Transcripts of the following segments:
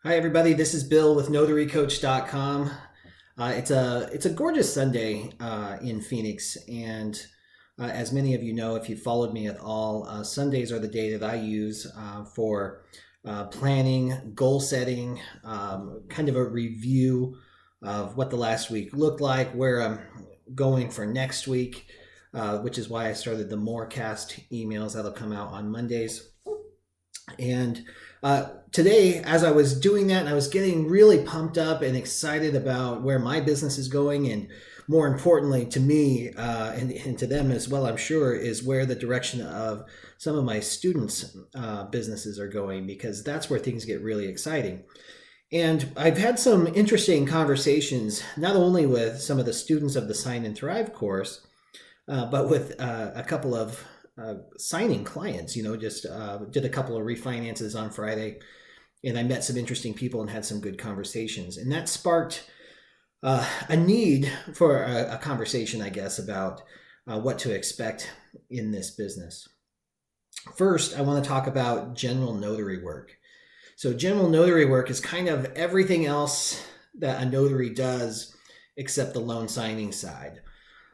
Hi everybody, this is Bill with notarycoach.com. It's a gorgeous Sunday in Phoenix, and as many of you know, if you followed me at all, Sundays are the day that I use for planning, goal setting, kind of a review of what the last week looked like, where I'm going for next week, which is why I started the Morecast emails that'll come out on Mondays. And today, as I was doing that, and I was getting really pumped up and excited about where my business is going, and more importantly to me and to them as well, I'm sure, is where the direction of some of my students' businesses are going, because that's where things get really exciting. And I've had some interesting conversations, not only with some of the students of the Sign and Thrive course, but with a couple of signing clients. Just did a couple of refinances on Friday, and I met some interesting people and had some good conversations. And that sparked a need for a conversation, I guess, about what to expect in this business. First, I want to talk about general notary work. So general notary work is kind of everything else that a notary does except the loan signing side.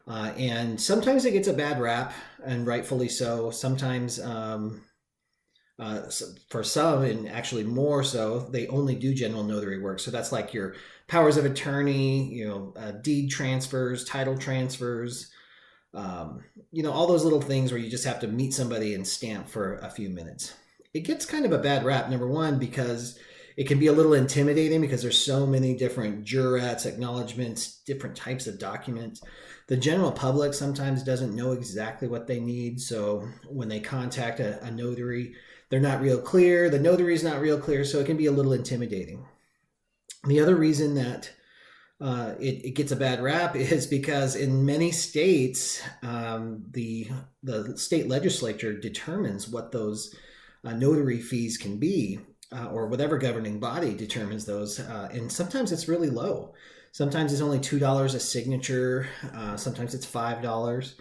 And sometimes it gets a bad rap, and rightfully so. Sometimes, for some, and actually more so, they only do general notary work. So that's like your powers of attorney, deed transfers, title transfers, all those little things where you just have to meet somebody and stamp for a few minutes. It gets kind of a bad rap, number one, because it can be a little intimidating because there's so many different jurats, acknowledgments, different types of documents. The general public sometimes doesn't know exactly what they need. So when they contact a notary, they're not real clear. The notary's not real clear. So it can be a little intimidating. The other reason that it gets a bad rap is because in many states, the state legislature determines what those notary fees can be. Or whatever governing body determines those. And sometimes it's really low. Sometimes it's only $2 a signature. Sometimes it's $5.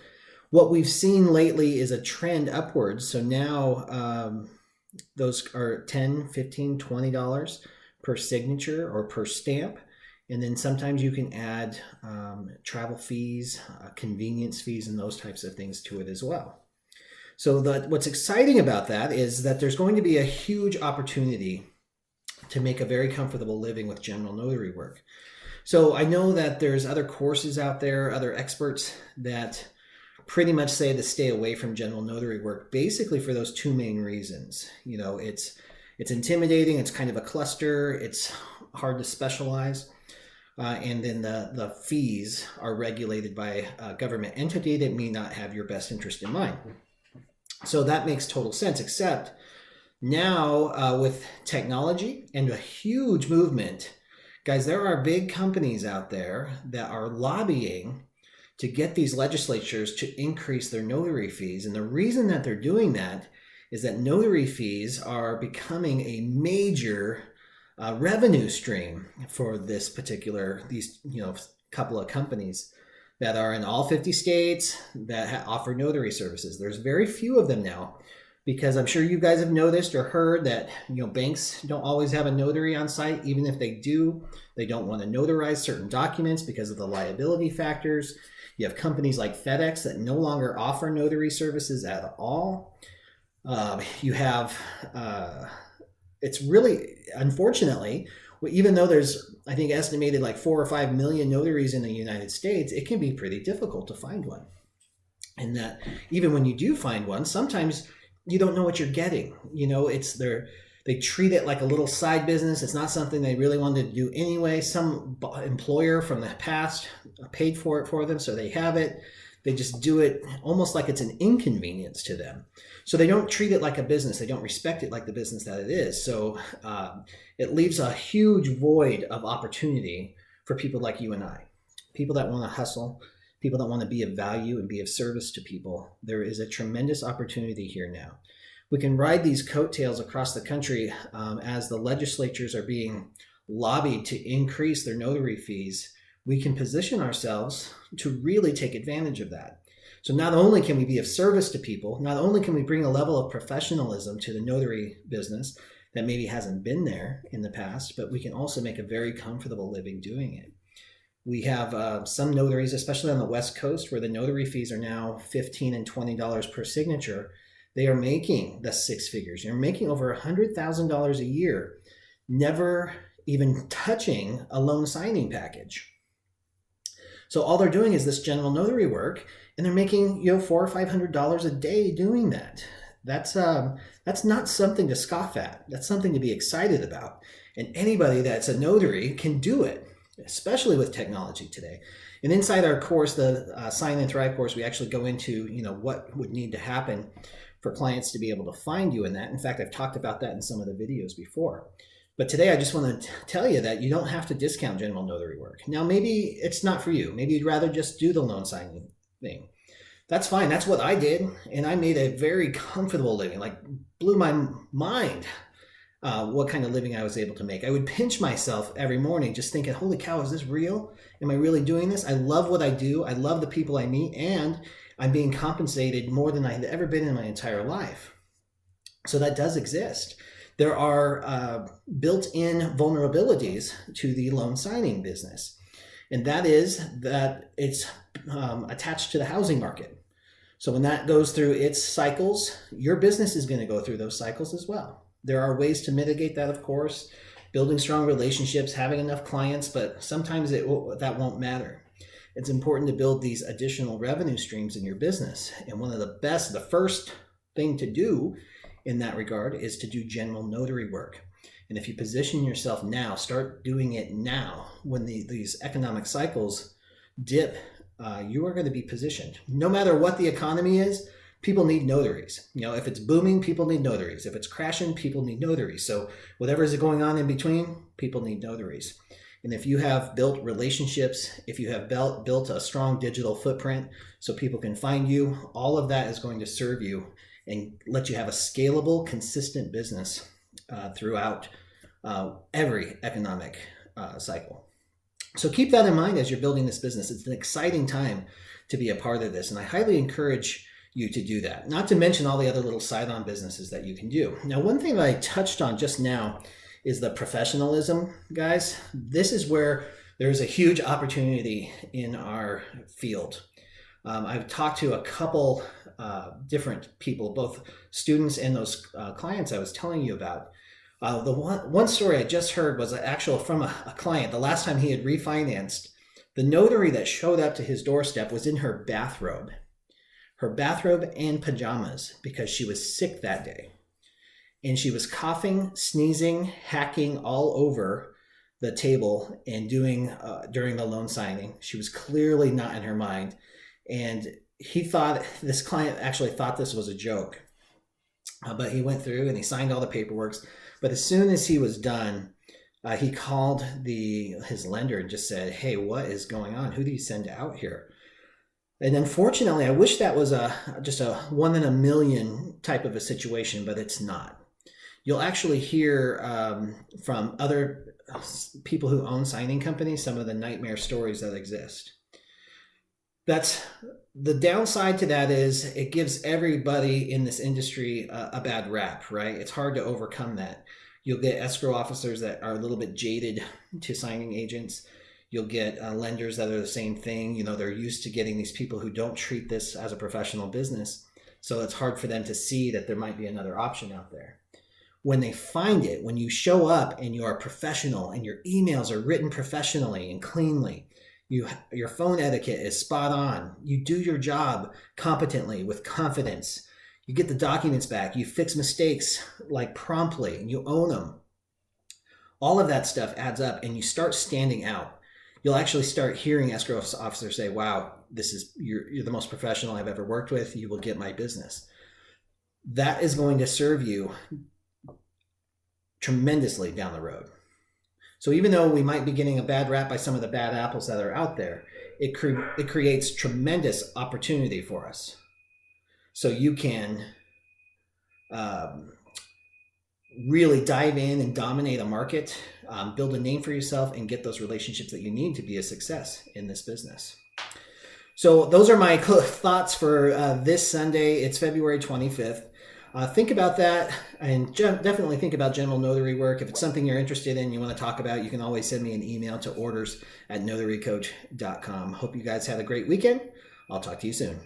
What we've seen lately is a trend upwards. So now those are $10, $15, $20 per signature or per stamp. And then sometimes you can add travel fees, convenience fees, and those types of things to it as well. So what's exciting about that is that there's going to be a huge opportunity to make a very comfortable living with general notary work. So I know that there's other courses out there, other experts that pretty much say to stay away from general notary work, basically for those two main reasons. It's intimidating, it's kind of a cluster, it's hard to specialize. And then the fees are regulated by a government entity that may not have your best interest in mind. So that makes total sense, except now with technology and a huge movement, guys, there are big companies out there that are lobbying to get these legislatures to increase their notary fees. And the reason that they're doing that is that notary fees are becoming a major revenue stream for these couple of companies that are in all 50 states that offer notary services. There's very few of them now, because I'm sure you guys have noticed or heard that banks don't always have a notary on site. Even if they do, they don't want to notarize certain documents because of the liability factors. You have companies like FedEx that no longer offer notary services at all. You have, it's really, unfortunately, even though there's, I think, estimated like 4 or 5 million notaries in the United States, it can be pretty difficult to find one. And that even when you do find one, sometimes you don't know what you're getting. They treat it like a little side business. It's not something they really wanted to do anyway. Some employer from the past paid for it for them, so they have it. They just do it almost like it's an inconvenience to them. So they don't treat it like a business. They don't respect it like the business that it is. So it leaves a huge void of opportunity for people like you and I, people that want to hustle, people that want to be of value and be of service to people. There is a tremendous opportunity here now. We can ride these coattails across the country as the legislatures are being lobbied to increase their notary fees. We can position ourselves to really take advantage of that. So not only can we be of service to people, not only can we bring a level of professionalism to the notary business, that maybe hasn't been there in the past, but we can also make a very comfortable living doing it. We have some notaries, especially on the West Coast, where the notary fees are now $15 and $20 per signature. They are making the six figures. You're making over $100,000 a year, never even touching a loan signing package. So all they're doing is this general notary work, and they're making $400 or $500 a day doing that. That's not something to scoff at. That's something to be excited about. And anybody that's a notary can do it, especially with technology today. And inside our course, the Sign and Thrive course, we actually go into what would need to happen for clients to be able to find you in that. In fact, I've talked about that in some of the videos before. But today I just want to tell you that you don't have to discount general notary work. Now, maybe it's not for you. Maybe you'd rather just do the loan signing thing. That's fine. That's what I did. And I made a very comfortable living, like blew my mind what kind of living I was able to make. I would pinch myself every morning just thinking, holy cow, is this real? Am I really doing this? I love what I do. I love the people I meet, and I'm being compensated more than I had ever been in my entire life. So that does exist. There are built-in vulnerabilities to the loan signing business. And that is that it's attached to the housing market. So when that goes through its cycles, your business is going to go through those cycles as well. There are ways to mitigate that, of course, building strong relationships, having enough clients, but sometimes that won't matter. It's important to build these additional revenue streams in your business. And one of the first thing to do in that regard is to do general notary work. And if you position yourself now, start doing it now, when these economic cycles dip, you are going to be positioned. No matter what the economy is, people need notaries. If it's booming, people need notaries. If it's crashing, people need notaries. So whatever is going on in between, people need notaries. And if you have built relationships, if you have built a strong digital footprint so people can find you, all of that is going to serve you and let you have a scalable, consistent business throughout every economic cycle. So keep that in mind as you're building this business. It's an exciting time to be a part of this, and I highly encourage you to do that. Not to mention all the other little side-on businesses that you can do. Now, one thing that I touched on just now is the professionalism, guys. This is where there's a huge opportunity in our field. I've talked to a couple different people, both students and those clients I was telling you about. The one story I just heard was from a client. The last time he had refinanced, the notary that showed up to his doorstep was in her bathrobe and pajamas, because she was sick that day. And she was coughing, sneezing, hacking all over the table and doing during the loan signing. She was clearly not in her mind. And this client actually thought this was a joke. But he went through and he signed all the paperwork. But as soon as he was done, he called his lender and just said, hey, what is going on? Who do you send out here? And unfortunately, I wish that was just a 1 in a million type of a situation, but it's not. You'll actually hear from other people who own signing companies some of the nightmare stories that exist. That's the downside to that is it gives everybody in this industry a bad rap, right? It's hard to overcome that. You'll get escrow officers that are a little bit jaded to signing agents. You'll get lenders that are the same thing. They're used to getting these people who don't treat this as a professional business. So it's hard for them to see that there might be another option out there. When they find it, when you show up and you are professional and your emails are written professionally and cleanly, your phone etiquette is spot on, you do your job competently with confidence, you get the documents back, you fix mistakes like promptly, and you own them. All of that stuff adds up and you start standing out. You'll actually start hearing escrow officers say, wow, you're the most professional I've ever worked with. You will get my business. That is going to serve you tremendously down the road. So even though we might be getting a bad rap by some of the bad apples that are out there, it creates tremendous opportunity for us. So you can really dive in and dominate a market, build a name for yourself, and get those relationships that you need to be a success in this business. So those are my thoughts for this Sunday. It's February 25th. Think about that, and definitely think about general notary work. If it's something you're interested in, you want to talk about, you can always send me an email to orders@notarycoach.com. Hope you guys had a great weekend. I'll talk to you soon.